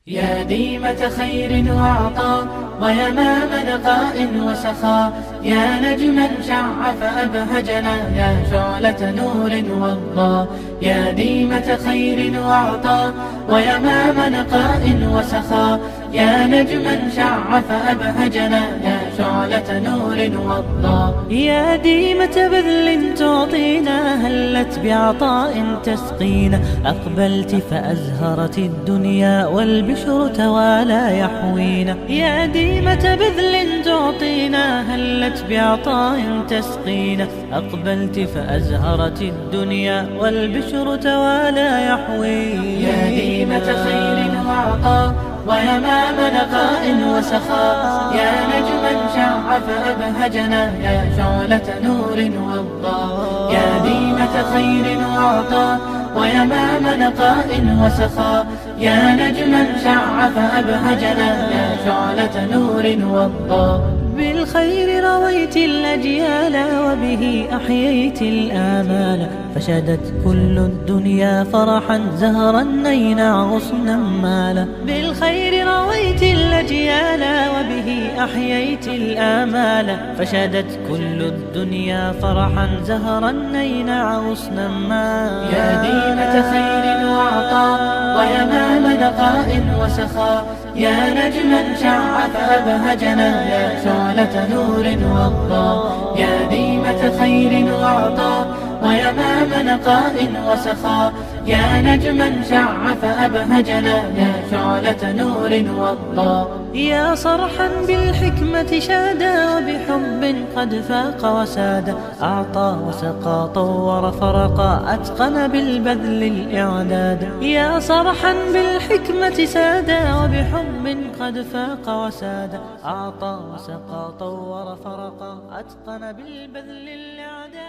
يا ديمة خير وعطاء ويمام نقاء وسخاء، يا نجما شع فأبهجنا، يا شعلة نور وضاء. يا ديمة خير وعطاء ويمام نقاء وسخاء، يا نجما شع فأبهجنا، يا شعلة نور وضاء. يا ديمة بذل تعطينا، هلت بعطاء تسقينا، أقبلت فأزهرت الدنيا والبشر توالى يحوينا. يا ديمة بذل تعطينا، هلت بعطاء تسقينا، أقبلت فأزهرت الدنيا والبشر توالى يحوينا. يا ديمة خير وعطاء ويمام نقاء وسخاء، يا نجما شع فأبهجنا، يا شعلة نور وضاء. يا ديمة خير وعطاء ويمام نقاء وسخاء، يا نجما شع فأبهجنا، يا شعلة نور وضاء. بالخير رويت الأجيال وبه أحييت الآمال، فشدت كل الدنيا فرحا زهرا نينا غصنا مالا. بالخير رويت الأجيال وبه أحييت الآمال، فشدت كل الدنيا فرحا زهرا نينا غصنا مالا. يا ديمة خير وعطاء ويمام نقاء وسخاء، يا نجما شع فأبهجنا، يا شعلة نور وضاء. يا ديمة خير وعطاء ويمام نقاء وسخاء، يا نجما شع فأبهجنا، يا شعلة نور وضاء. يا صرحا بالحكمة شادا وبحب قد فاق وسادا، أعطى وسقى طور فرقا أتقن بالبذل الإعداد. يا صرحا بالحكمة سادا وبحب قد فاق وسادا، أعطى وسقى طور فرقا أتقن بالبذل الإعداد.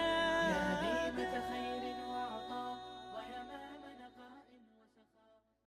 يا ديمة خير